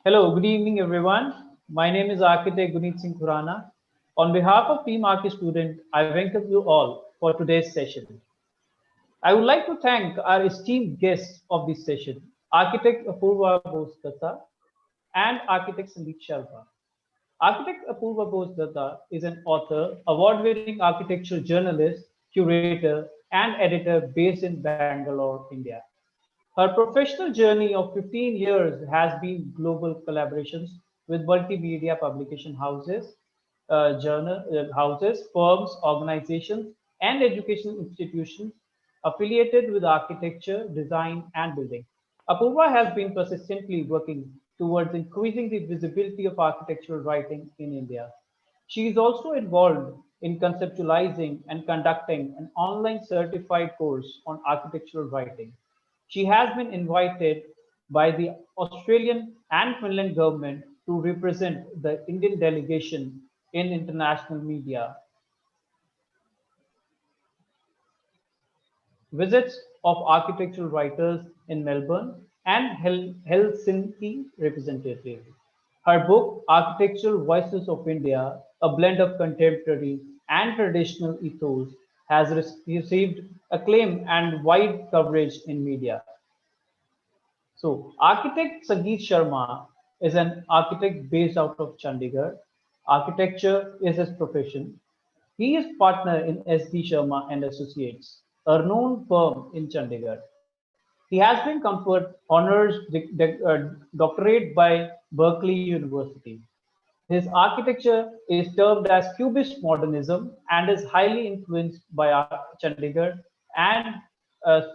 Hello, good evening, everyone. My name is Architect Sangeet Sharma. On behalf of Team Archistudent, I welcome you all for today's session. I would like to thank our esteemed guests of this session, Architect Apurva Bose Dutta and Architect Sangeet Sharma. Architect Apurva Bose Dutta is an author, award-winning architecture journalist, curator, and editor based in Bangalore, India. Her professional journey of 15 years has been global collaborations with multimedia publication houses, houses, firms, organizations, and educational institutions affiliated with architecture, design, and building. Apurva has been persistently working towards increasing the visibility of architectural writing in India. She is also involved in conceptualizing and conducting an online certified course on architectural writing. She has been invited by the Australian and Finland government to represent the Indian delegation in international media visits of architectural writers in Melbourne and Helsinki representative. Her book, Architectural Voices of India, a blend of contemporary and traditional ethos, has received acclaim and wide coverage in media. So, Architect Sangeet Sharma is an architect based out of Chandigarh. Architecture is his profession. He is partner in SD Sharma and Associates, a known firm in Chandigarh. He has been conferred honors doctorate by Berkeley University. His architecture is termed as Cubist modernism and is highly influenced by Chandigarh and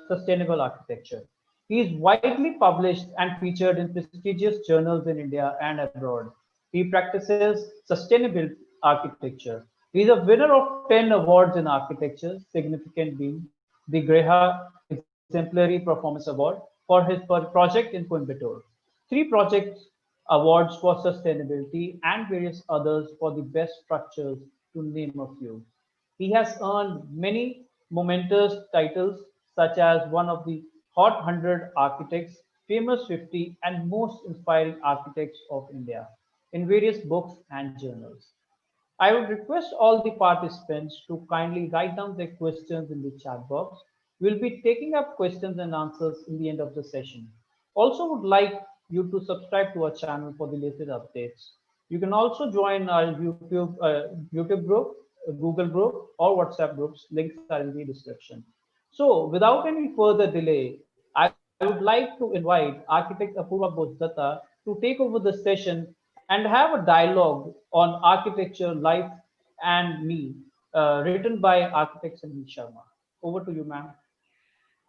sustainable architecture. He is widely published and featured in prestigious journals in India and abroad. He practices sustainable architecture. He is a winner of 10 awards in architecture, significant being the Greha Exemplary Performance Award for his project in Coimbatore, three projects awards for sustainability, and various others for the best structures, to name a few. He has earned many momentous titles, such as one of the Hot 100 Architects, Famous 50, and Most Inspiring Architects of India in various books and journals. I would request all the participants to kindly write down their questions in the chat box. We'll be taking up questions and answers in the end of the session. Also would like you to subscribe to our channel for the latest updates. You can also join our YouTube group, Google group, or WhatsApp groups. Links are in the description. So without any further delay, I would like to invite Architect Apurva Bodhdatta to take over the session and have a dialogue on architecture, life, and me, written by Architect Sangeet Sharma. Over to you, ma'am.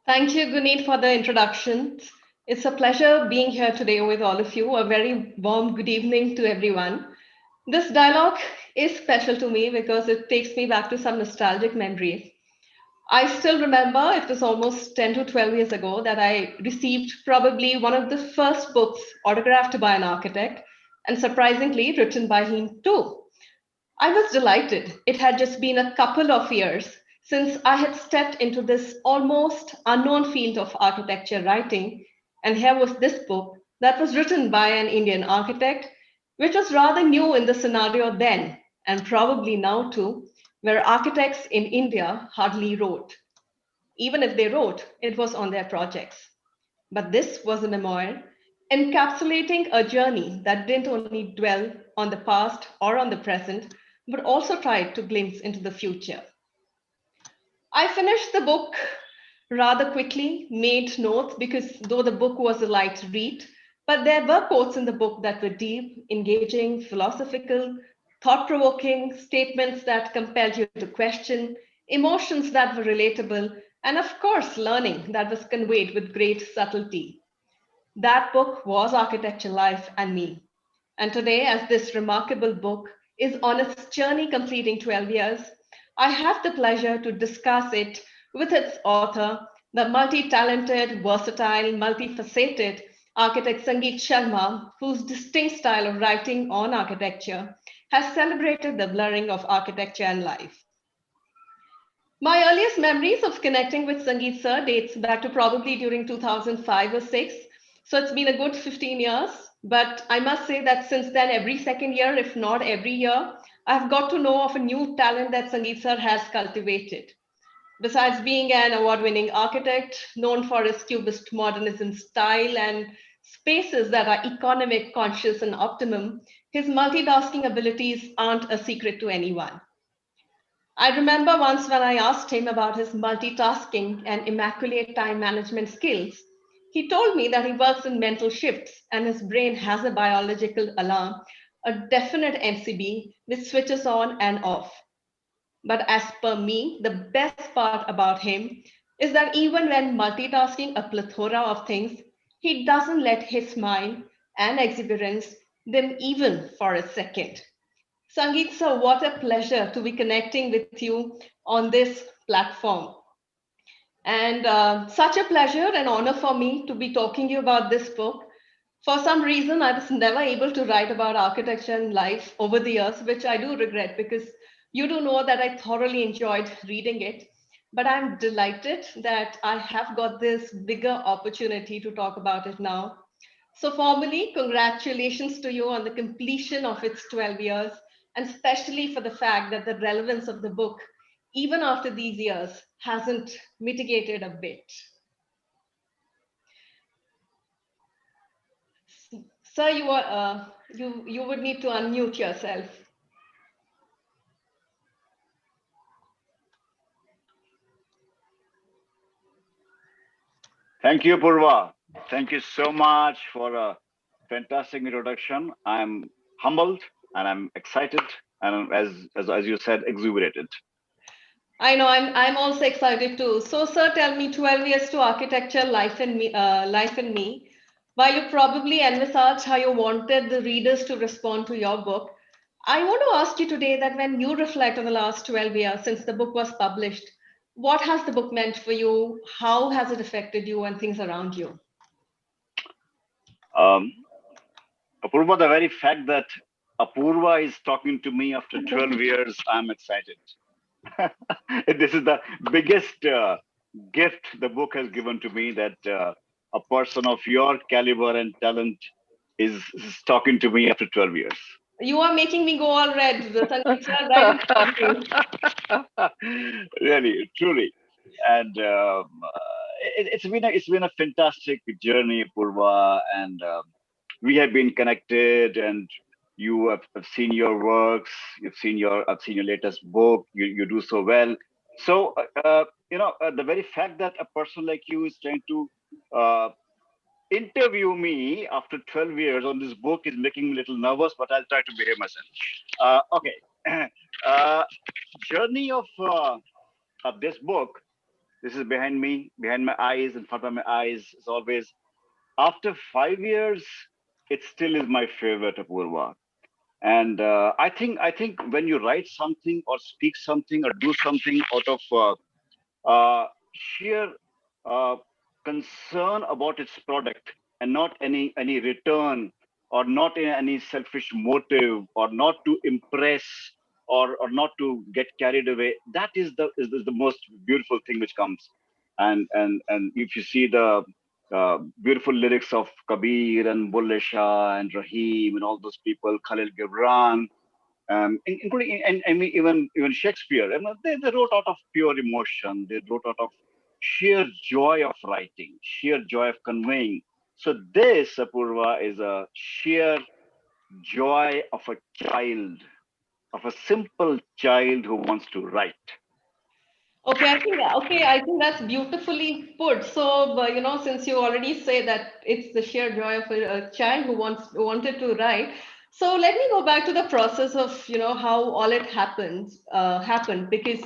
Thank you, Guneet, for the introduction. It's a pleasure being here today with all of you. A very warm good evening to everyone. This dialogue is special to me because it takes me back to some nostalgic memories. I still remember it was almost 10 to 12 years ago that I received probably one of the first books autographed by an architect, and surprisingly written by him too. I was delighted. It had just been a couple of years since I had stepped into this almost unknown field of architecture writing, and here was this book that was written by an Indian architect, which was rather new in the scenario then, and probably now too, where architects in India hardly wrote. Even if they wrote, it was on their projects. But this was a memoir encapsulating a journey that didn't only dwell on the past or on the present, but also tried to glimpse into the future. I finished the book rather quickly, made notes because though the book was a light read, but there were quotes in the book that were deep, engaging, philosophical, thought provoking, statements that compelled you to question, emotions that were relatable, and of course, learning that was conveyed with great subtlety. That book was Architecture, Life, and Me. And today, as this remarkable book is on its journey completing 12 years, I have the pleasure to discuss it with its author, the multi-talented, versatile, multifaceted architect Sangeet Sharma, whose distinct style of writing on architecture has celebrated the blurring of architecture and life. My earliest memories of connecting with Sangeet sir dates back to probably during 2005 or 6, So it's been a good 15 years. But I must say that since then, every second year, if not every year, I've got to know of a new talent that Sangeet sir has cultivated. Besides being an award winning architect, known for his cubist modernism style and spaces that are economic, conscious, and optimum, his multitasking abilities aren't a secret to anyone. I remember once when I asked him about his multitasking and immaculate time management skills. He told me that he works in mental shifts and his brain has a biological alarm, a definite MCB, which switches on and off. But as per me, the best part about him is that even when multitasking a plethora of things, he doesn't let his mind and exuberance dim even for a second. Sangeet sir, what a pleasure to be connecting with you on this platform. And such a pleasure and honor for me to be talking to you about this book. For some reason, I was never able to write about architecture and life over the years, which I do regret because you do know that I thoroughly enjoyed reading it. But I'm delighted that I have got this bigger opportunity to talk about it now. So, formally, congratulations to you on the completion of its 12 years, and especially for the fact that the relevance of the book, even after these years, hasn't mitigated a bit. Sir, you would need to unmute yourself. Thank you, Purva. Thank you so much for a fantastic introduction. I'm humbled and I'm excited and as you said, exuberated. I know I'm also excited too. So, sir, tell me, 12 years to architecture, life in me. While you probably envisage how you wanted the readers to respond to your book, I want to ask you today that when you reflect on the last 12 years since the book was published, what has the book meant for you? How has it affected you and things around you? Um, Apurva, the very fact that Apurva is talking to me after 12 years, I'm excited. This is the biggest gift the book has given to me, that a person of your caliber and talent is talking to me after 12 years. You are making me go all red, Sangeet sir, right in front of me. Really, truly, and it's been a fantastic journey, Purva, and we have been connected, and have seen your works, I've seen your latest book. You do so well. So the very fact that a person like you is trying to uh, interview me after 12 years on this book is making me a little nervous, but I'll try to behave myself. Okay. uh, Journey of this book. This is behind me, behind my eyes, in front of my eyes. Is always after 5 years, it still is my favorite, Apurva. And I think when you write something or speak something or do something out of sheer uh, concern about its product and not any return, or not in any selfish motive, or not to impress, or not to get carried away, that is the most beautiful thing which comes. And if you see the beautiful lyrics of Kabir and Bulle Shah and Rahim and all those people, Khalil Gibran, including, and I mean even Shakespeare. I mean, they wrote out of pure emotion. They wrote out of sheer joy of writing, sheer joy of conveying. So this, Apurva, is a sheer joy of a child, of a simple child who wants to write. I think that's beautifully put. So, since you already say that it's the sheer joy of a child who wanted to write. So let me go back to the process of, how all it happened, because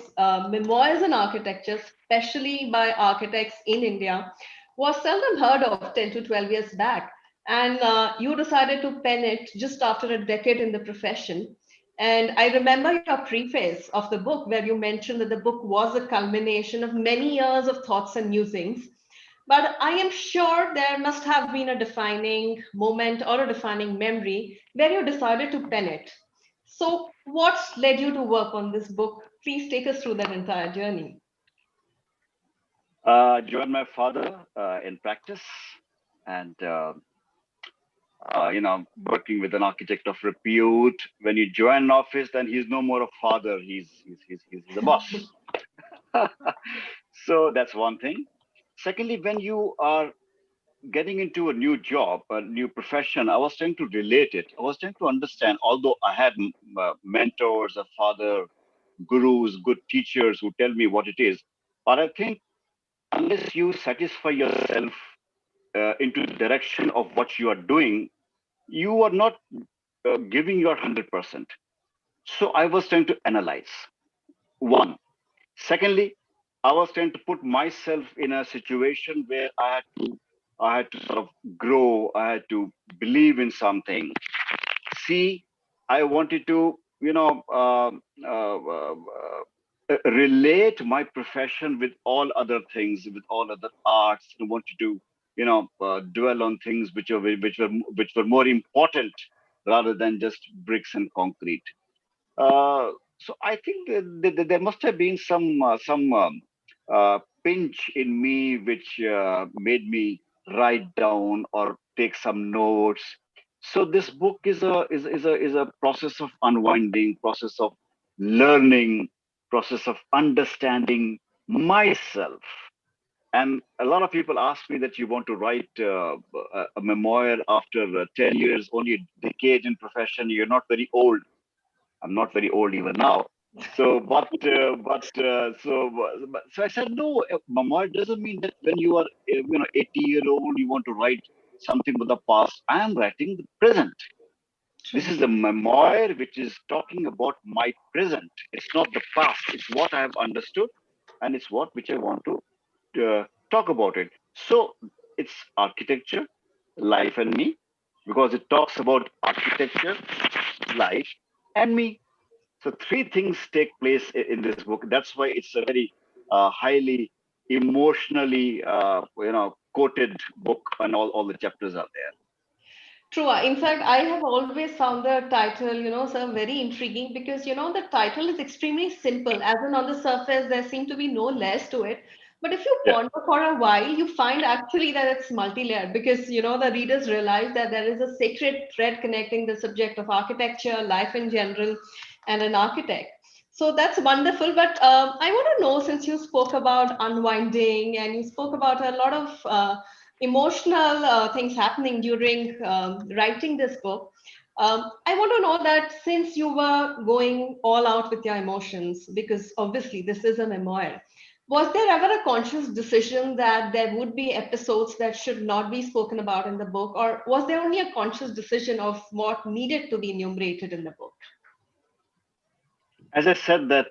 memoirs in architecture, especially by architects in India, was seldom heard of 10 to 12 years back. And you decided to pen it just after a decade in the profession. And I remember your preface of the book where you mentioned that the book was a culmination of many years of thoughts and musings. But I am sure there must have been a defining moment or a defining memory where you decided to pen it. So, what led you to work on this book? Please take us through that entire journey. Joined my father in practice, and working with an architect of repute. When you join an office, then he's no more a father. He's a boss. So that's one thing. Secondly, when you are getting into a new job, a new profession, I was trying to relate it. I was trying to understand, although I had mentors, a father, gurus, good teachers who tell me what it is. But I think unless you satisfy yourself into the direction of what you are doing, you are not giving your 100%. So I was trying to analyze. One. Secondly, I was trying to put myself in a situation where I had to sort of grow. I had to believe in something. See, I wanted to, relate my profession with all other things, with all other arts. I wanted to, dwell on things which were more important rather than just bricks and concrete. So I think there must have been some pinch in me which made me write down or take some notes. So this book is a process of unwinding, process of learning, process of understanding myself. And a lot of people ask me that you want to write a memoir after 10 years, only a decade in profession. You're not very old. I'm not very old even now. So, so I said, no, memoir doesn't mean that when you are, 80-year-old, you want to write something with the past. I am writing the present. This True. is a memoir which is talking about my present. It's not the past. It's what I have understood, and it's what which I want to talk about it. So it's architecture, life, and me, because it talks about architecture, life, and me. So three things take place in this book. That's why it's a very highly emotionally, quoted book, and all the chapters are there. True. In fact, I have always found the title, sir, very intriguing because, the title is extremely simple. As in, on the surface, there seem to be no layers to it. But if you Yeah. ponder for a while, you find actually that it's multi-layered because, the readers realize that there is a sacred thread connecting the subject of architecture, life in general, and an architect. So that's wonderful. But I want to know, since you spoke about unwinding and you spoke about a lot of emotional things happening during writing this book. I want to know that since you were going all out with your emotions, because obviously this is a memoir, was there ever a conscious decision that there would be episodes that should not be spoken about in the book, or was there only a conscious decision of what needed to be enumerated in the book? As I said, that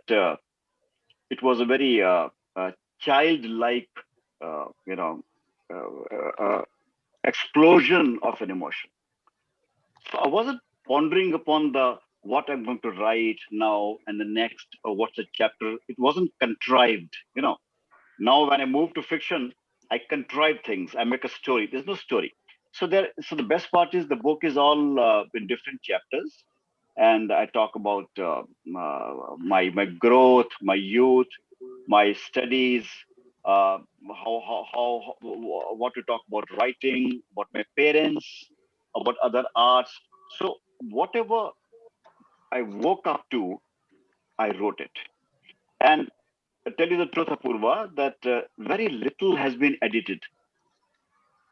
it was a very childlike, uh, you know, explosion of an emotion. So I wasn't pondering upon the what I'm going to write now and the next or what's a chapter. It wasn't contrived. Now when I move to fiction, I contrive things. I make a story. There's no story. So the best part is the book is all in different chapters, and I talk about my growth, my youth, my studies, uh, what to talk about writing, about my parents, about other arts. So whatever I woke up to, I wrote it. And I tell you the truth, Apurva, that very little has been edited.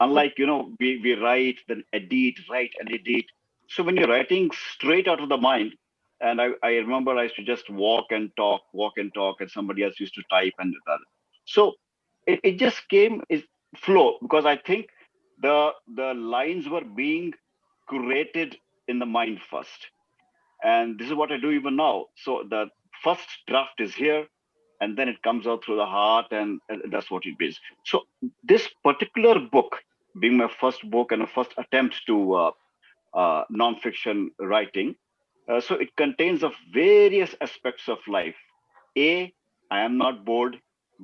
Unlike, we write, then edit, write and edit. So when you're writing straight out of the mind, and I remember I used to just walk and talk, and somebody else used to type and that. So it just came is flow, because I think the lines were being curated in the mind first. And this is what I do even now. So the first draft is here, and then it comes out through the heart, and that's what it is. So this particular book, being my first book and a first attempt to nonfiction writing, so it contains of various aspects of life. A, I am not bored.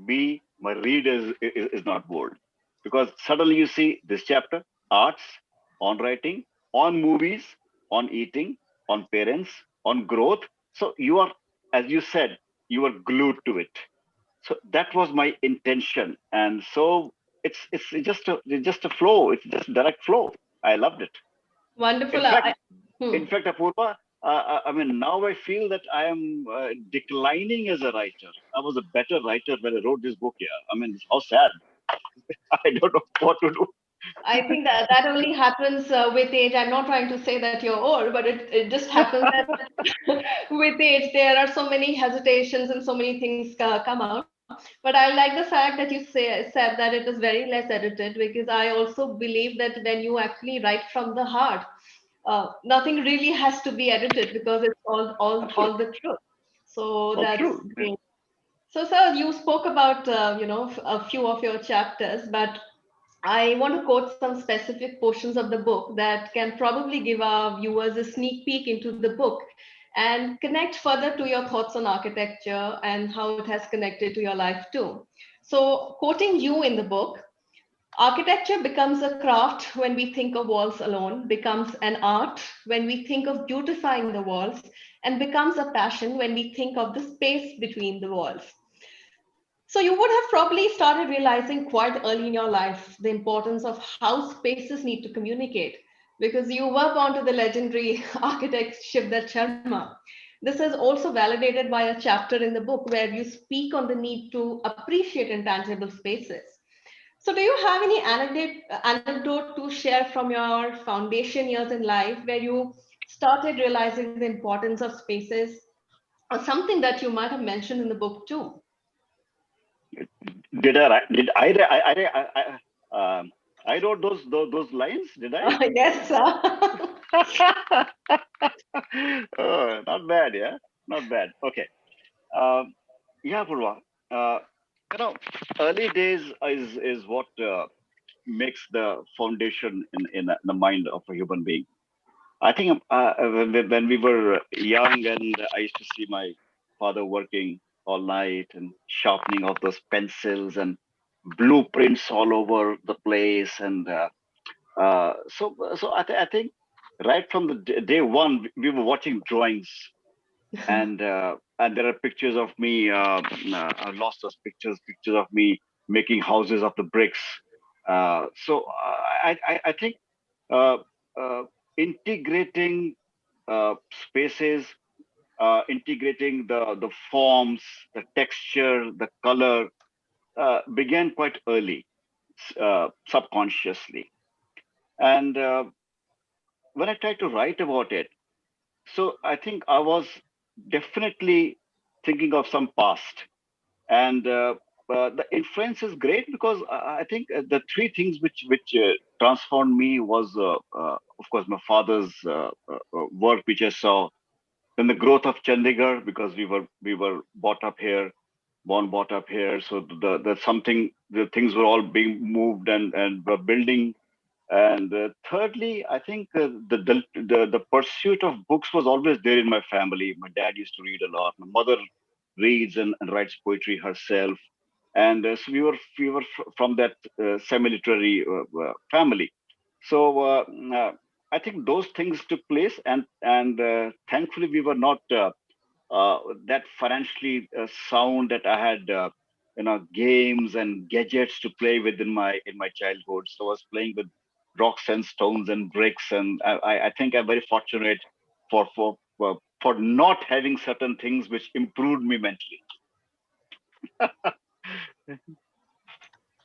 B, my reader is not bored, because suddenly you see this chapter: arts, on writing, on movies, on eating, on parents, on growth. So you are, as you said, you are glued to it. So that was my intention. And so it's just a flow. It's just direct flow. I loved it. Wonderful. In fact, Hmm. Apurva, I mean, now I feel that I am declining as a writer. I was a better writer when I wrote this book. Yeah, I mean, how sad. I don't know what to do. I think that that only happens with age. I'm not trying to say that you're old, but it just happens that with age there are so many hesitations and so many things come out. But I like the fact that you said that it is very less edited, because I also believe that when you actually write from the heart, nothing really has to be edited because it's all Absolutely, the truth. So all that's true. Yeah. great. So, sir, you spoke about a few of your chapters, but I want to quote some specific portions of the book that can probably give our viewers a sneak peek into the book and connect further to your thoughts on architecture and how it has connected to your life too. So, quoting you in the book, architecture becomes a craft when we think of walls alone, becomes an art when we think of beautifying the walls, and becomes a passion when we think of the space between the walls. So you would have probably started realizing quite early in your life the importance of how spaces need to communicate, because you were born to the legendary architect Shivdat Sharma. This is also validated by a chapter in the book where you speak on the need to appreciate intangible spaces. So do you have any anecdote to share from your foundation years in life where you started realizing the importance of spaces, or something that you might have mentioned in the book too? Did I write? Did I wrote those lines? Did I? Yes, sir. Not bad. Yeah, not bad. Okay. Um, yeah, Purva. Uh, you know, early days is what makes the foundation in the mind of a human being. I think when we were young, and I used to see my father working all night and sharpening of those pencils and blueprints all over the place, and I think right from the day one we were watching drawings, and there are pictures of me. I lost those pictures of me making houses of the bricks. I think uh, uh, integrating spaces, integrating the forms, the texture, the color began quite early, subconsciously. And when I tried to write about it, so I think I was definitely thinking of some past. And the influence is great because I think the three things which transformed me was, of course, my father's work, which I saw. Then the growth of Chandigarh, because we were brought up here, born brought up here. So the something the things were all being moved and were building. And thirdly, I think the pursuit of books was always there in my family. My dad used to read a lot. My mother reads and writes poetry herself, and so we were from that semi-literary family. So I think those things took place, and thankfully we were not that financially sound that I had. Games and gadgets to play with in my childhood. So I was playing with rocks and stones and bricks, and I think I'm very fortunate for not having certain things which improved me mentally.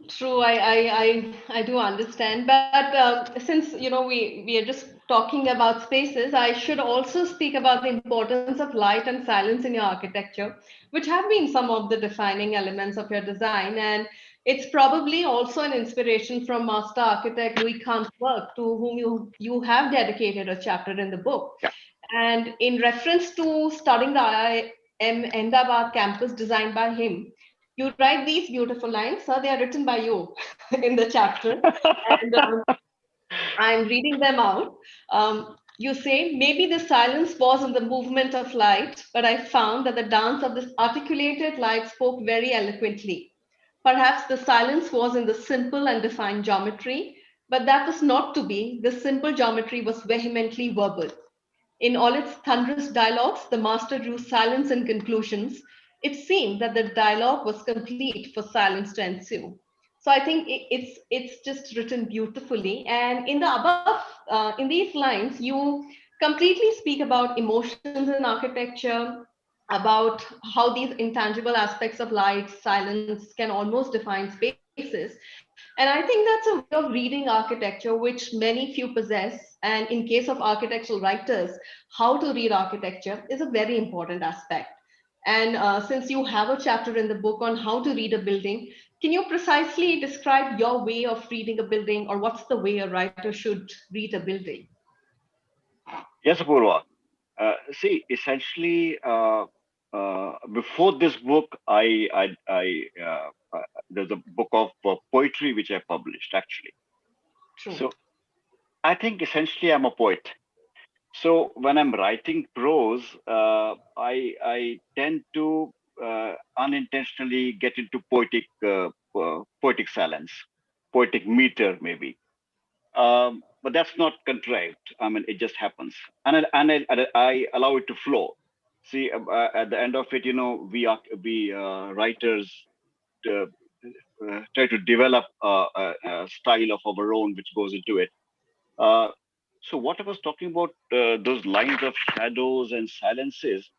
True, I do understand. But since we are just talking about spaces, I should also speak about the importance of light and silence in your architecture, which have been some of the defining elements of your design. And it's probably also an inspiration from master architect Louis Kahn's work, to whom you have dedicated a chapter in the book. Yeah. And in reference to studying the IIM Ahmedabad campus designed by him, you write these beautiful lines. So they are written by you in the chapter, and I'm reading them out. You say, maybe the silence was in the movement of light, but I found that the dance of this articulated light spoke very eloquently. Perhaps the silence was in the simple and defined geometry, but that was not to be. The simple geometry was vehemently verbal. In all its thunderous dialogues, the master drew silence in conclusions. It seemed that the dialogue was complete for silence to ensue. So I think it's just written beautifully. And in the above, in these lines, you completely speak about emotions in architecture, about how these intangible aspects of light, silence can almost define spaces. And I think that's a way of reading architecture which many few possess. And in case of architectural writers, how to read architecture is a very important aspect. And since you have a chapter in the book on how to read a building, can you precisely describe your way of reading a building, or what's the way a writer should read a building? Yes, Apurva. See, essentially, before this book, there's a book of poetry which I published actually. True. So I think essentially I'm a poet. So when I'm writing prose, I tend to unintentionally get into poetic silence, poetic meter maybe. But that's not contrived. I mean, it just happens, and I allow it to flow. See, at the end of it, we writers uh, try to develop a style of our own, which goes into it. Uh, so what I was talking about, those lines of shadows and silences,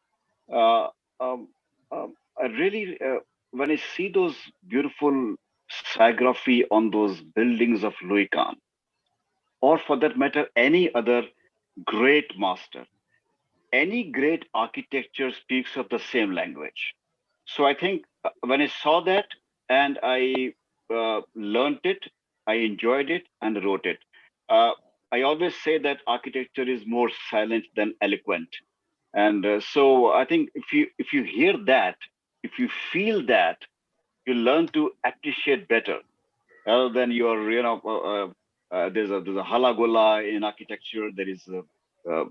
uh, um, I really, when I see those beautiful scigraphy on those buildings of Louis Kahn, or for that matter, any other great master, any great architecture speaks of the same language. So I think when I saw that and I learned it, I enjoyed it and wrote it. Uh, I always say that architecture is more silent than eloquent, and so I think if you hear that, if you feel that, you learn to appreciate better rather than your there's a halagola in architecture. There is a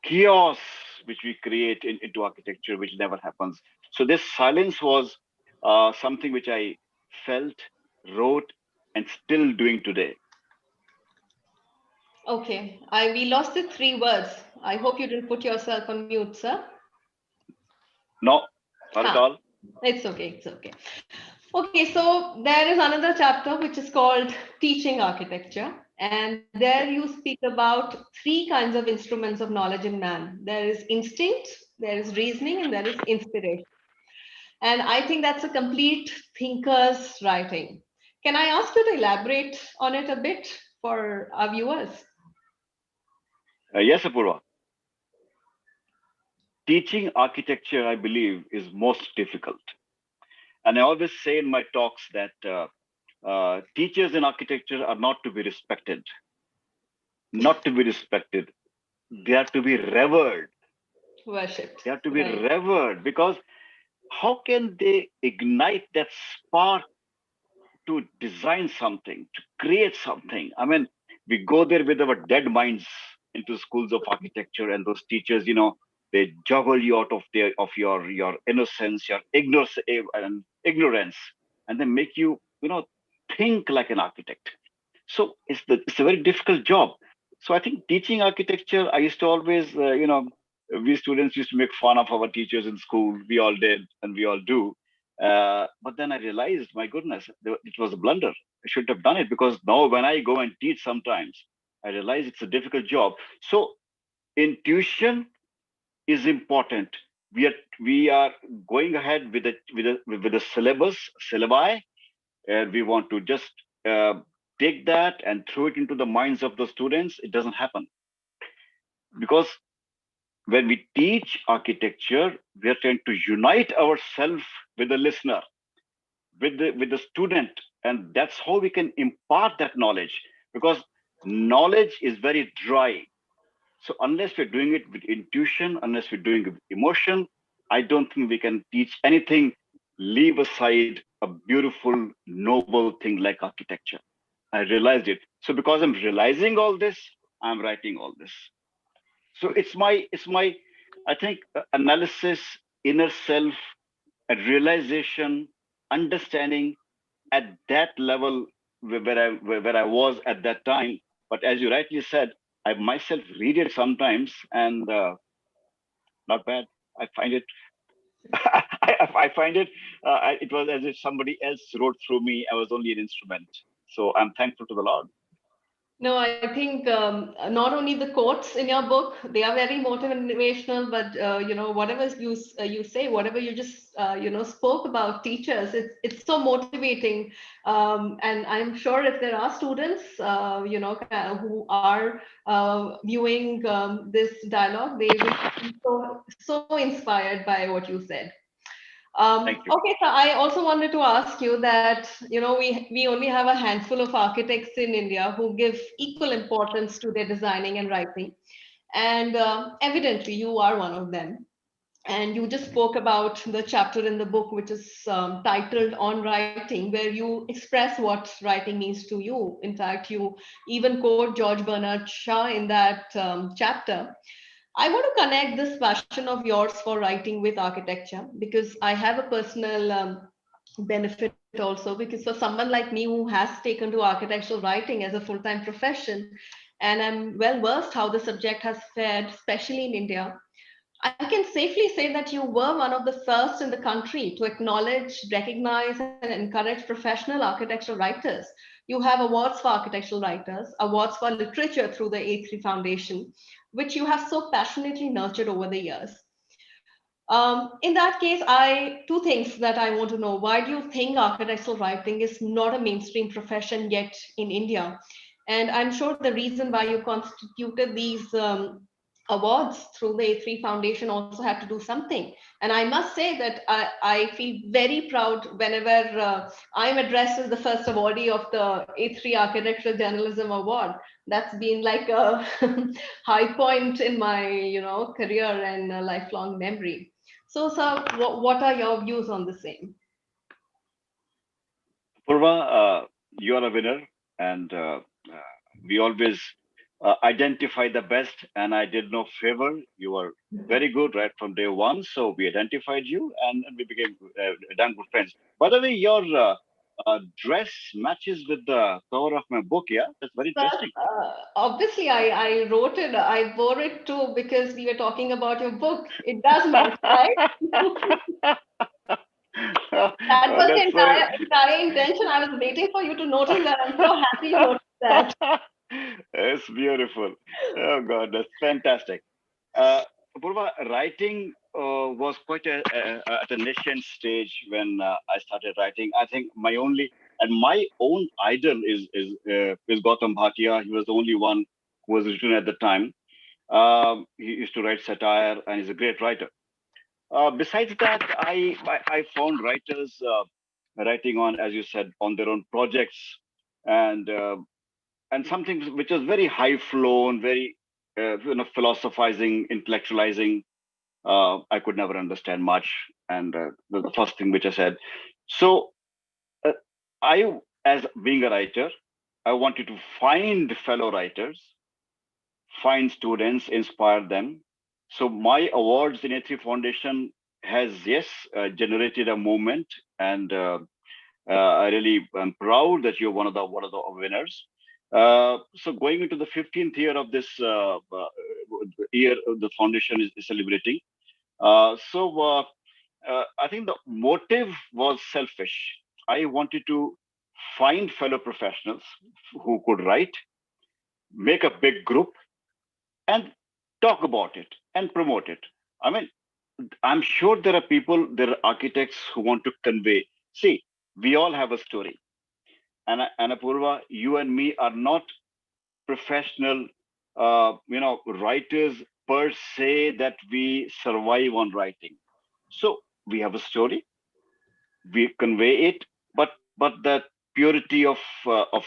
chaos which we create into architecture, which never happens. So this silence was something which I felt, wrote, and still doing today. Okay, we lost the three words. I hope you didn't put yourself on mute, sir. No, not at Huh. all. It's okay, it's okay. Okay, so there is another chapter which is called Teaching Architecture. And there you speak about three kinds of instruments of knowledge in man. There is instinct, there is reasoning, and there is inspiration. And I think that's a complete thinker's writing. Can I ask you to elaborate on it a bit for our viewers? Yes, Apurva. Teaching architecture, I believe, is most difficult. And I always say in my talks that teachers in architecture are not to be respected, not to be respected. They are to be revered. Worshipped. They have to be Right. revered because how can they ignite that spark to design something, to create something? I mean, we go there with our dead minds into schools of architecture, and those teachers, they juggle you out of your innocence, your ignorance, and they make you, think like an architect. So it's a very difficult job. So I think teaching architecture, I used to always, we students used to make fun of our teachers in school. We all did, and we all do. But then I realized, my goodness, it was a blunder. I shouldn't have done it, because now when I go and teach sometimes, I realize it's a difficult job. So intuition is important. We are going ahead with the syllabi, and we want to just uh, take that and throw it into the minds of the students. It doesn't happen, because when we teach architecture, we are trying to unite ourselves with the listener, with the student, and that's how we can impart that knowledge. Because knowledge is very dry. So unless we're doing it with intuition, unless we're doing it with emotion, I don't think we can teach anything. Leave aside a beautiful, noble thing like architecture. I realized it. So because I'm realizing all this, I'm writing all this. So it's my I think analysis, inner self, and realization, understanding at that level where I was at that time. But as you rightly said, I myself read it sometimes, and not bad. I find it. I find it, it was as if somebody else wrote through me. I was only an instrument. So I'm thankful to the Lord. No, I think not only the quotes in your book, they are very motivational, but whatever you say, whatever you just spoke about teachers, it's so motivating. And I'm sure if there are students who are viewing this dialogue, they will be so inspired by what you said. Thank you. Okay, so I also wanted to ask you that, we only have a handful of architects in India who give equal importance to their designing and writing. And evidently, you are one of them. And you just spoke about the chapter in the book, which is titled On Writing, where you express what writing means to you. In fact, you even quote George Bernard Shaw in that chapter. I want to connect this passion of yours for writing with architecture because I have a personal benefit also. Because for someone like me who has taken to architectural writing as a full time profession, and I'm well versed how the subject has fared, especially in India, I can safely say that you were one of the first in the country to acknowledge, recognize, and encourage professional architectural writers. You have awards for architectural writers, awards for literature through the A3 Foundation, which you have so passionately nurtured over the years. In that case, two things that I want to know. Why do you think architectural writing is not a mainstream profession yet in India? And I'm sure the reason why you constituted these awards through the A3 Foundation also had to do something. And I must say that I feel very proud whenever I'm addressed as the first awardee of the A3 Architectural Journalism Award. That's been like a high point in my career and lifelong memory. So, sir, what are your views on the same? Purva, you are a winner, and we always identify the best. And I did no favor. You were very good right from day one. So we identified you, and we became damn good friends. By the way, your dress matches with the cover of my book. Yeah, that's very But interesting. obviously, I wrote it, I wore it too because we were talking about your book. It does match, right? That was the That's very. entire intention. I was waiting for you to notice that. I'm so happy you noticed that. It's beautiful. Oh God, that's fantastic. Uh, Apurva, writing was quite at a nascent stage when I started writing. I think my own idol is Gautam Bhatia. He was the only one who was written at the time. He used to write satire, and he's a great writer. Besides that, I found writers writing on, as you said, on their own projects, and something which was very high flown, very philosophizing, intellectualizing. I could never understand much, and the first thing which I said. So uh, I, as being a writer, I wanted to find fellow writers, find students, inspire them. So my awards in A3 Foundation has, yes, generated a movement, and I really am proud that you're one of the winners. So going into the 15th year of this year, the foundation is celebrating. I think the motive was selfish. I wanted to find fellow professionals who could write, make a big group, and talk about it and promote it. I mean, I'm sure there are architects who want to convey. See, we all have a story. And Apurva, you and me are not professional, writers per se that we survive on writing. So we have a story, we convey it, but that purity of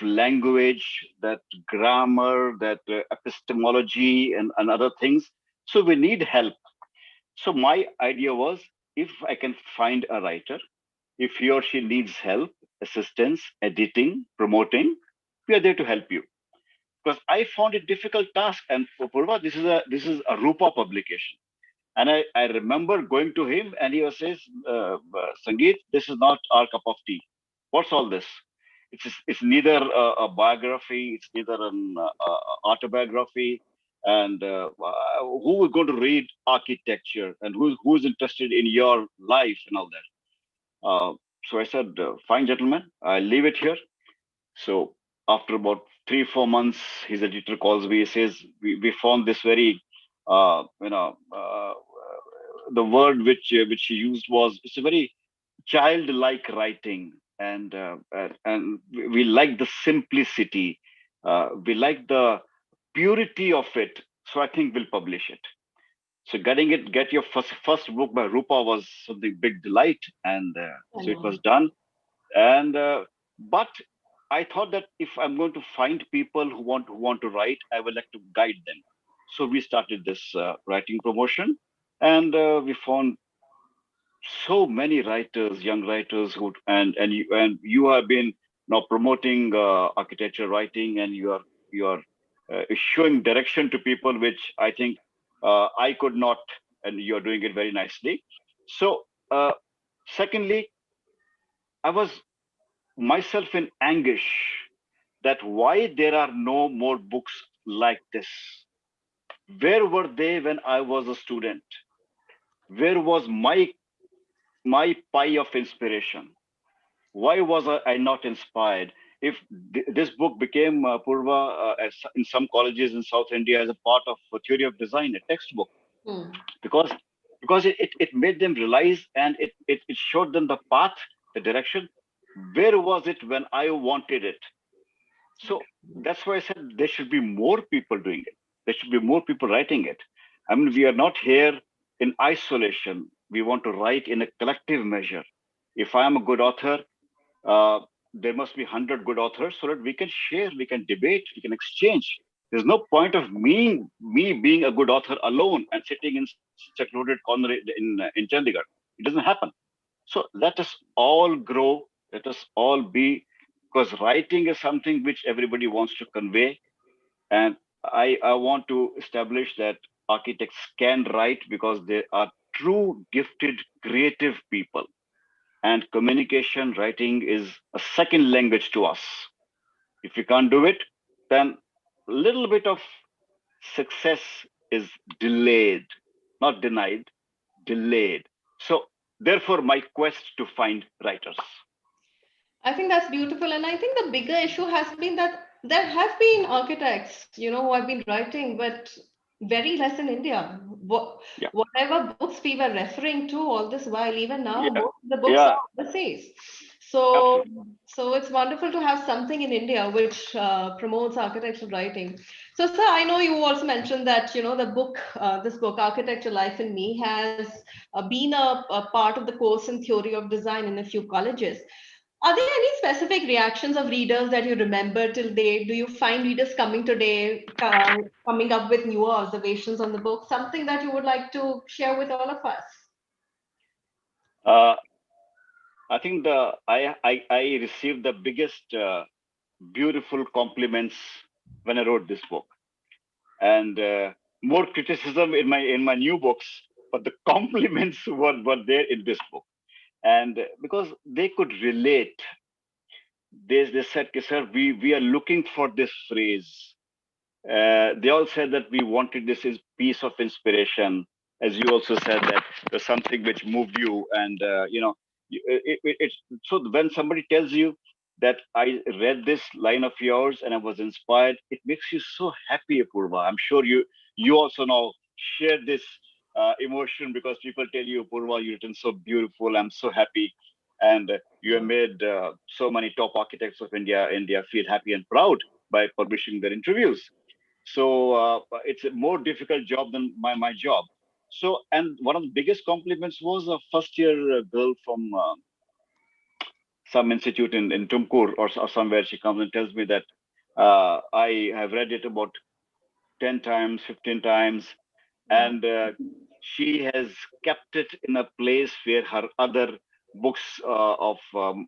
language, that grammar, that epistemology, and other things. So we need help. So my idea was, if I can find a writer, if he or she needs help, assistance, editing, promoting, we are there to help you. Because I found it difficult task. And for Purva, this is a Rupa publication. And I remember going to him, and he was says, Sangeet, this is not our cup of tea. What's all this? It's neither a biography, it's neither an autobiography. and who is going to read architecture, and who is interested in your life and all that. So I said, fine, gentlemen, I'll leave it here. So after about 3 4 months, his editor calls me. He says, we found this very, the word which he used was, it's a very childlike writing, and we like the simplicity, we like the purity of it. So I think we'll publish it. So get your first book by Rupa was something big delight, and I so it was know. done. And but I thought that if I'm going to find people who want to write, I would like to guide them. So we started this writing promotion, and we found so many writers, young writers who and you have been now promoting architecture writing, and you are showing direction to people, which I think I could not, and you're doing it very nicely. So, secondly, I was myself in anguish that why there are no more books like this. Where were they when I was a student? Where was my pie of inspiration? Why was I not inspired? If this book became Purva in some colleges in South India as a part of a theory of design, a textbook, Hmm. because it made them realize, and it showed them the path, the direction. Where was it when I wanted it? So that's why I said there should be more people doing it. There should be more people writing it. I mean, we are not here in isolation. We want to write in a collective measure. If I am a good author, uh, there must be 100 good authors so that we can share, we can debate, we can exchange. There's no point of me being a good author alone and sitting in secluded corner in Chandigarh. It doesn't happen. So let us all grow. Let us all be, because writing is something which everybody wants to convey, and I want to establish that architects can write because they are true, gifted, creative people, and communication writing is a second language to us. If we can't do it, then a little bit of success is delayed, not denied, delayed. So therefore my quest to find writers. I think that's beautiful. And I think the bigger issue has been that there have been architects, who have been writing, but very less in India. Yeah, Whatever books we were referring to all this while, even now, yeah, most of the books yeah, are overseas. So, absolutely. so it's wonderful to have something in India which promotes architectural writing. So, sir, I know you also mentioned that, the book, this book, Architecture Life in Me, has been a part of the course in theory of design in a few colleges. Are there any specific reactions of readers that you remember till date? Do you find readers coming today, coming up with newer observations on the book? Something that you would like to share with all of us? Uh, I think I received the biggest beautiful compliments when I wrote this book, and more criticism in my new books, but the compliments were there in this book, and because they could relate, they said, "Okay, sir, we are looking for this phrase." They all said that we wanted this is piece of inspiration, as you also said that there's something which moved you, and it's so when somebody tells you that I read this line of yours and I was inspired, it makes you so happy, Apurva. I'm sure you also now share this emotion, because people tell you, Apurva, you written so beautiful. I'm so happy, and you have made so many top architects of India feel happy and proud by publishing their interviews. So it's a more difficult job than my job. So, and one of the biggest compliments was a first year girl from some institute in Tumkur, or somewhere. She comes and tells me that I have read it about 10 times, 15 times, Wow. and she has kept it in a place where her other books of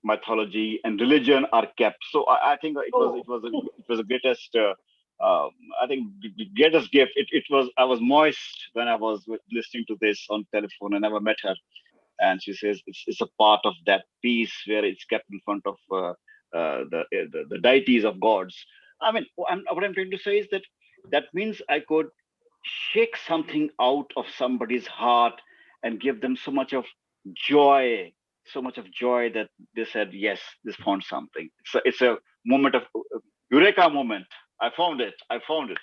mythology and religion are kept. So I think Oh, it was the greatest. I think the greatest gift. It was. I was moist when I was listening to this on telephone. I never met her, and she says it's a part of that piece where it's kept in front of the deities of gods. I mean, what I'm trying to say is that that means I could. shake something out of somebody's heart and give them joy, so much of joy that they said, yes, this found something. It's a moment of eureka moment. I found it. I found it.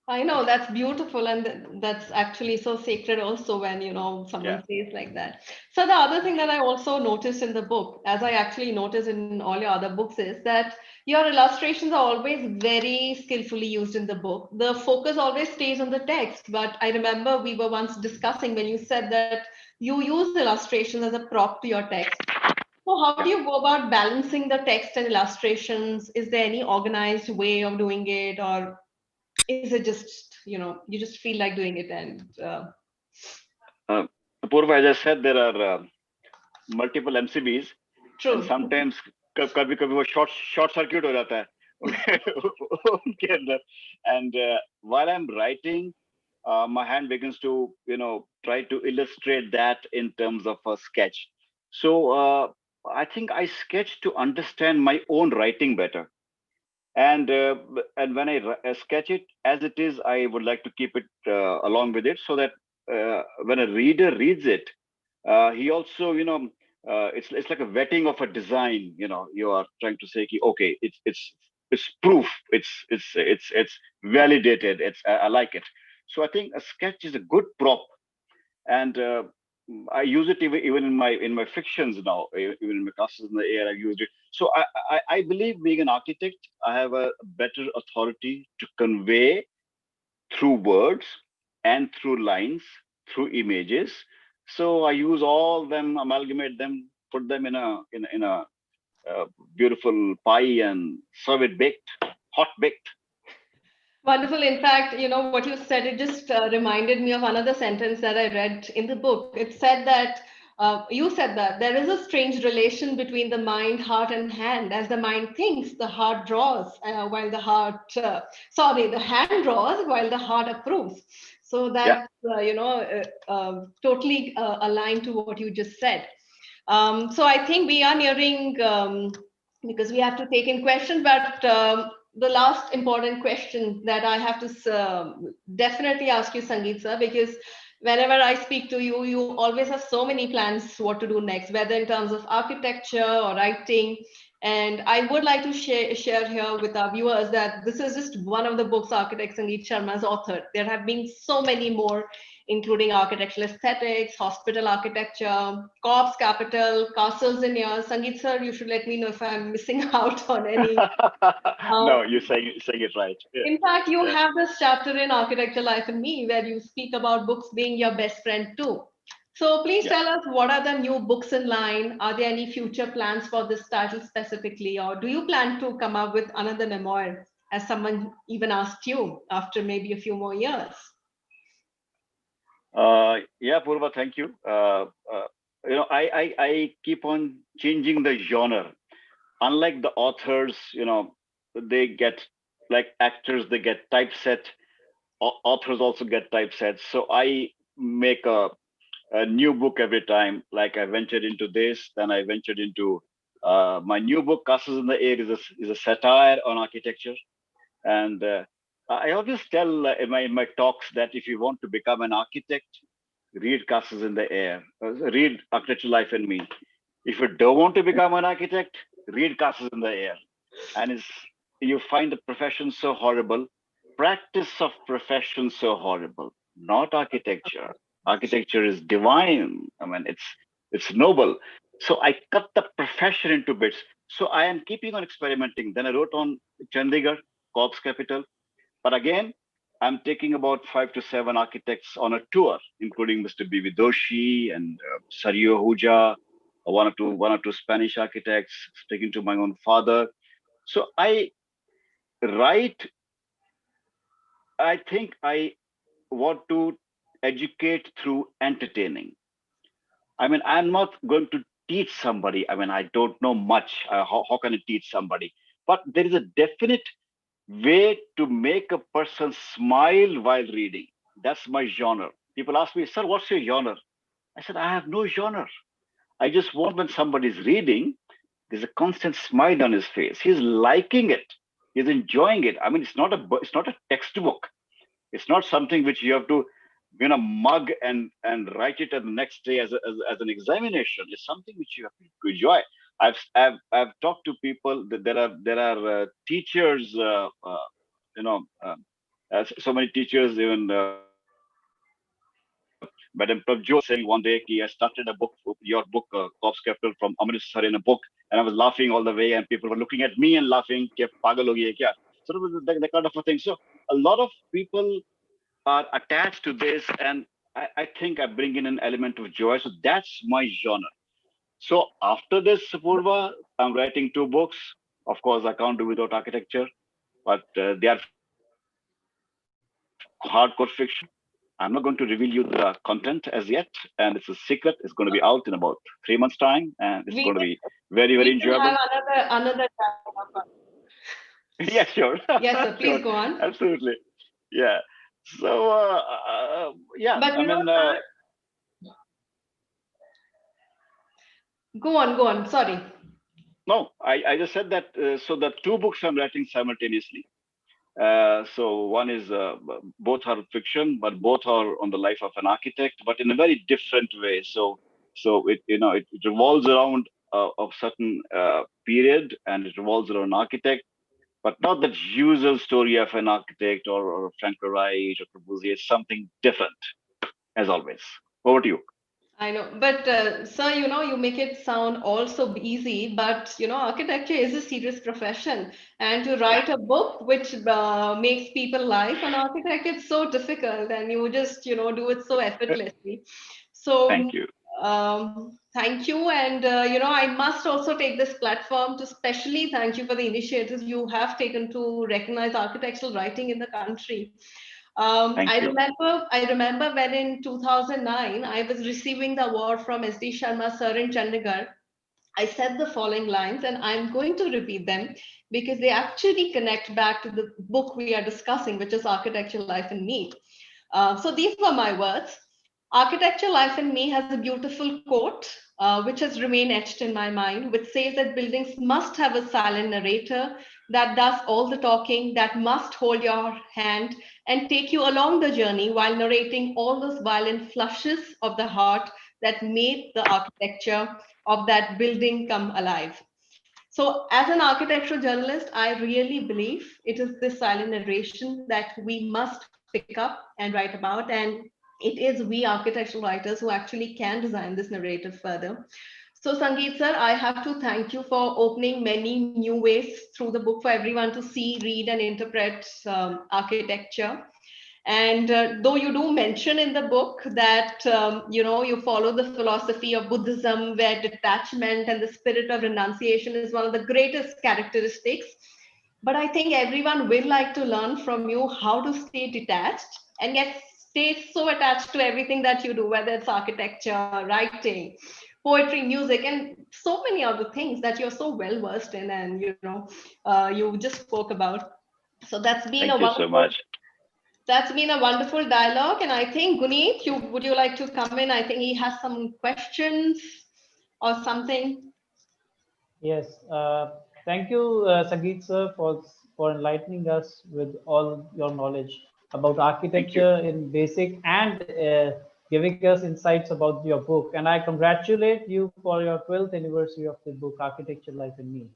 I know that's beautiful, and that's actually so sacred also when Yeah. someone says like that. So the other thing that I also noticed in the book, as I actually noticed in all your other books, is that your illustrations are always very skillfully used in the book. The focus always stays on the text, but I remember we were once discussing when you said that you use illustrations as a prop to your text. So how do Yeah. you go about balancing the text and illustrations? Is there any organized way of doing it, or is it just you just feel like doing it and Uh, Apurva, as I said, there are multiple MCBs, and true. sometimes कभी कभी वो short circuit हो जाता है उनके अंदर. And while I'm writing, my hand begins to try to illustrate that in terms of a sketch. So I think I sketch to understand my own writing better. And when I sketch it as it is, I would like to keep it along with it, so that when a reader reads it, he also it's like a vetting of a design. You are trying to say, okay, it's proof, it's validated, I like it. So I think a sketch is a good prop. And I use it even in my fictions now, even in my classes in the air, I used it. So I believe, being an architect, I have a better authority to convey through words and through lines, through images. So I use all them, amalgamate them, put them in a beautiful pie and serve it baked, hot baked. Wonderful. In fact, what you said, it just reminded me of another sentence that I read in the book. It said that you said that there is a strange relation between the mind, heart, and hand. As the mind thinks, the heart draws, while the the hand draws while the heart approves. So Yeah. that's totally aligned to what you just said. So I think we are nearing, because we have to take in questions, but the last important question that I have to definitely ask you, Sangeet sir, because whenever I speak to you, you always have so many plans what to do next, whether in terms of architecture or writing. And I would like to share here with our viewers that this is just one of the books Architect Sangeet Sharma has authored. There have been so many more, including architectural aesthetics, hospital architecture, corpse capital, castles in years. Sangeet sir, you should let me know if I'm missing out on any. No, Um, you're saying it right. Yeah. in fact, you Yeah. have this chapter in Architecture Life and Me where you speak about books being your best friend too. So please Yeah. tell us, what are the new books in line? Are there any future plans for this title specifically, or do you plan to come up with another memoir, as someone even asked you after maybe a few more years? Yeah, Purva, thank you. I keep on changing the genre. Unlike the authors, they get, like actors, they get typeset. Authors also get typeset. So I make a new book every time. Like, I ventured into this, then I ventured into my new book, Castles in the Air, is a satire on architecture. And I always tell in my talks that if you want to become an architect, read Castles in the Air, read Architectural Life and Me. If you don't want to become an architect, read Castles in the Air. And you find the profession so horrible, practice of profession so horrible, not architecture. Architecture is divine. I mean, it's noble. So I cut the profession into bits. So I am keeping on experimenting. Then I wrote on Chandigarh, Corps Capital. But again, I'm taking about 5 to 7 architects on a tour, including Mr. B.V. Doshi and Sario Huja, one or two Spanish architects, taking to my own father. So I write, I think I want to educate through entertaining. I mean, I'm not going to teach somebody. I mean, I don't know much. How can I teach somebody? But there is a definite way to make a person smile while reading. That's my genre. People ask me, sir, what's your genre? I said, I have no genre. I just want, when somebody's reading, there's a constant smile on his face. He's liking it. He's enjoying it. I mean, it's not a textbook. It's not something which you have to, mug and write it the next day as an examination. It's something which you have to enjoy. I've talked to people that there are teachers, you know, so many teachers, even Madam Prabjot was saying one day, "Ki I started a book, your book, Corpse Capital from Amritsar in a book," and I was laughing all the way, and people were looking at me and laughing, "Ki pagal ho gayi hai kya?" So it was that kind of a thing. So a lot of people are attached to this, and I think I bring in an element of joy. So that's my genre. So after this, Purva, I'm writing two books. Of course, I can't do without architecture, but they are hardcore fiction. I'm not going to reveal you the content as yet, and it's a secret. It's going to be out in about 3 months' time, and it's going to We be will, very, very we will enjoyable. have another dialogue. Yeah, sure, Yes, sir. sure, Please go on. absolutely, yeah. So, yeah, But I you know, mean, sir, go on. Sorry. no, I just said that. So the two books I'm writing simultaneously. So one is both are fiction, but both are on the life of an architect, but in a very different way. So it revolves around a certain period, and it revolves around an architect, but not the usual story of an architect or Frank Lloyd Wright or Corbusier. It's something different, as always. Over to you. I know, but sir, you make it sound all so easy, but architecture is a serious profession, and to Yeah, write a book which makes people life an architect, it's so difficult, and you just do it so effortlessly. So, thank you, thank you, and I must also take this platform to specially thank you for the initiatives you have taken to recognize architectural writing in the country. thank you. I remember when in 2009 I was receiving the award from SD Sharma sir in Chandigarh. I said the following lines, and I'm going to repeat them because they actually connect back to the book we are discussing, which is Architecture, Life, and Me. So these were my words. Architecture, Life, and Me has a beautiful quote, which has remained etched in my mind, which says that buildings must have a silent narrator that does all the talking, that must hold your hand and take you along the journey while narrating all those violent flushes of the heart that made the architecture of that building come alive. So, as an architectural journalist, I really believe it is this silent narration that we must pick up and write about. And it is we architectural writers who actually can design this narrative further. So, Sangeet sir, I have to thank you for opening many new ways through the book for everyone to see, read, and interpret architecture. And though you do mention in the book that you follow the philosophy of Buddhism, where detachment and the spirit of renunciation is one of the greatest characteristics, but I think everyone will like to learn from you how to stay detached and yet stay so attached to everything that you do, whether it's architecture, writing, poetry, music, and so many other things that you're so well versed in, and you just spoke about. So Thank you so much. that's been a wonderful dialogue. And I think, Guneet, would you like to come in? I think he has some questions or something. Yes, thank you, Sangeet sir, for enlightening us with all your knowledge about Thank you. architecture in basic and giving us insights about your book. And I congratulate you for your 12th anniversary of the book, Architecture, Life, and Me.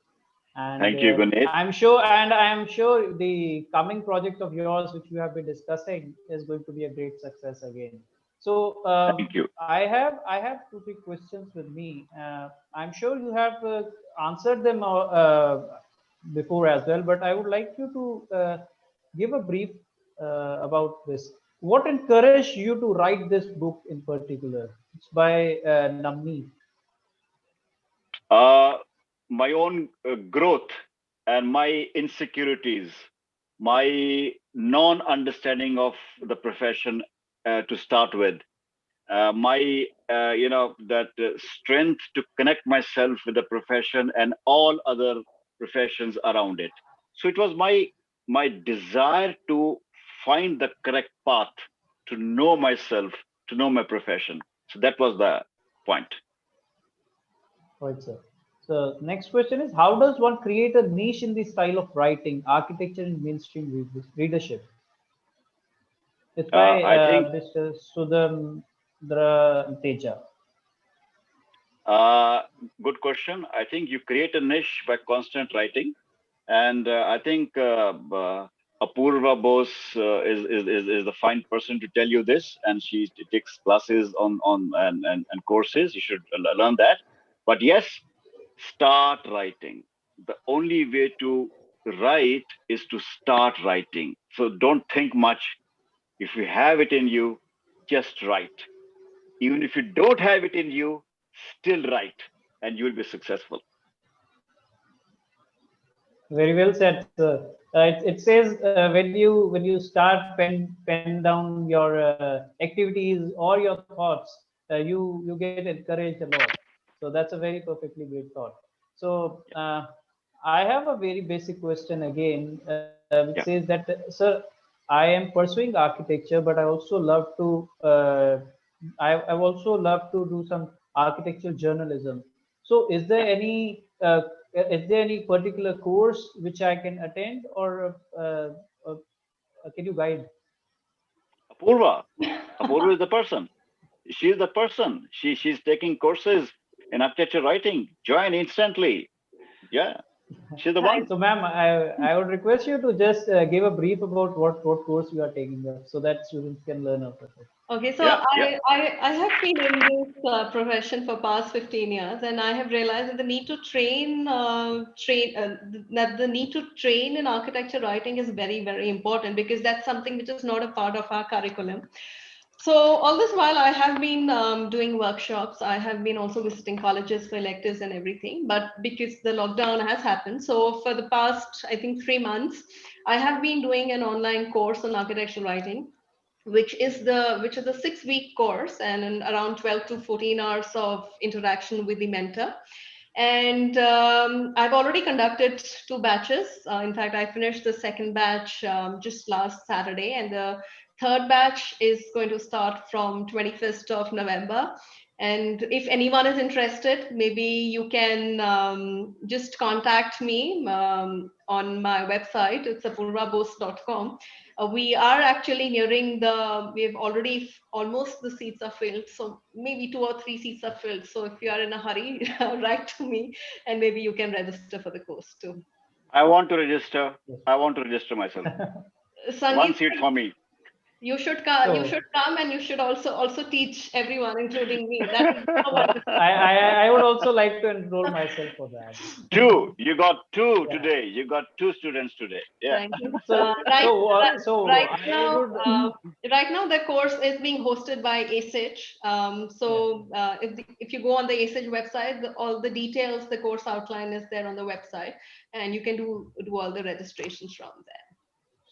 And Thank you, Gunit. I am sure the coming project of yours, which you have been discussing, is going to be a great success again. So Thank you. I have two big questions with me. I'm sure you have answered them before as well, but I would like you to give a brief about this. What encouraged you to write this book in particular? It's by Namni. Uh, my own growth and my insecurities, my non-understanding of the profession to start with, my that strength to connect myself with the profession and all other professions around it. So it was my desire to find the correct path, to know myself, to know my profession. So that was the point. Right, sir. So next question is, how does one create a niche in the style of writing, architecture, and mainstream readership? It's by I think Mr. Sudham Teja. uh, good question. I think you create a niche by constant writing, and I think Apurva Bose is the fine person to tell you this, and she takes classes on and courses. You should learn that. But yes, start writing. The only way to write is to start writing. So don't think much. If you have it in you, just write. Even if you don't have it in you, still write, and you will be successful. Very well said, sir. It says when you start pen down your activities or your thoughts, you get encouraged a lot. So that's a very perfectly great thought. So I have a very basic question again, which says Yeah. that, sir, I am pursuing architecture, but I also love to I also love to do some architectural journalism. So, Yeah. is there any particular course which I can attend, or can you guide? Apurva. Apurva is the person. She is the person. She's taking courses in architecture writing. Join instantly. Yeah, she's the Thank one. So, ma'am, I would request you to just give a brief about what course you are taking up, so that students can learn out of it. Okay, so Yeah, yeah. I have been in this profession for past 15 years, and I have realized that the need to that the need to train in architecture writing is very, very important, because that's something which is not a part of our curriculum. So all this while, I have been doing workshops. I have been also visiting colleges for electives and everything. But because the lockdown has happened, so for the past, I think, 3 months, I have been doing an online course on architectural writing, which is the 6 week course, and in around 12 to 14 hours of interaction with the mentor. And I've already conducted 2 batches. In fact, I finished the second batch just last Saturday, and the third batch is going to start from 21st of November. And if anyone is interested, maybe you can just contact me on my website. It's apurvabose.com. We are actually we have already almost the seats are filled. So maybe 2 or 3 seats are filled. So if you are in a hurry, write to me, and maybe you can register for the course too. I want to register. Yes. I want to register myself. One Sangeet, seat for me. you should come. You So, should come, and you should also teach everyone, including me. That would be so so wonderful. I would also like to enroll myself for that. Two. You got two Yeah. today. You got two students today. Yeah. Thank you. So Right, so right I now, would. right now the course is being hosted by ASICH. Yeah. If you go on the ASICH website, all the details, the course outline is there on the website, and you can do all the registrations from there.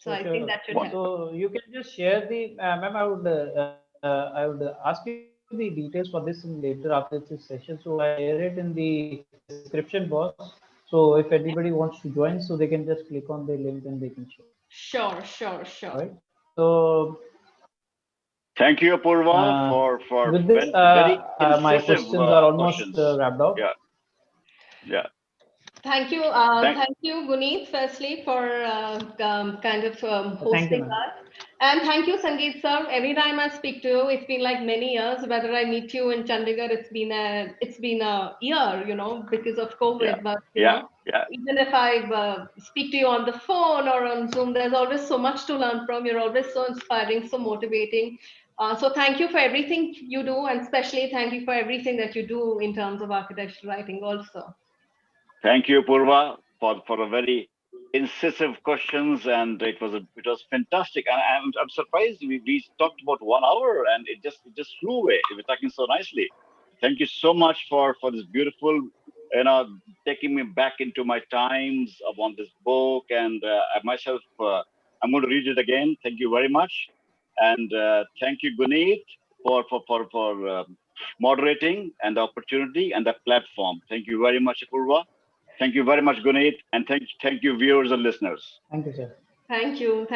So I think Sure. that should What? help. So you can just share the, ma'am. I would ask you the details for this in later after this session. So I share it in the description box. So if anybody wants to join, so they can just click on the link and they can share. Sure, sure, sure. Right. So Thank you, Apurva, for with this, very my incisive questions are almost questions. wrapped up. Yeah, yeah. Thank. Thank you, Guneet, firstly, for kind of Thank you, hosting ma'am. us. And thank you, Sangeet sir. Every time I speak to you, it's been like many years. Whether I meet you in Chandigarh, it's been a year, because of Yeah, COVID. But yeah, yeah. even if I speak to you on the phone or on Zoom, there's always so much to learn from. You're always so inspiring, so motivating. So thank you for everything you do, and especially thank you for everything that you do in terms of architectural writing also. Thank you, Purva, for a very incisive questions, and it was fantastic. I'm surprised we talked about 1 hour, and it just flew away. We were talking so nicely. Thank you so much for this beautiful, taking me back into my times upon this book, and I myself, I'm going to read it again. Thank you very much, and thank you, Guneet, for moderating and the opportunity and the platform. Thank you very much, Apurva. Thank you very much, Guneet, and thank you, viewers and listeners. Thank you, sir. Thank you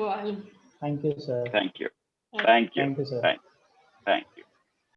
all. Thank you, sir. Thank you. Okay. Thank you. Thank you, sir. Thank you.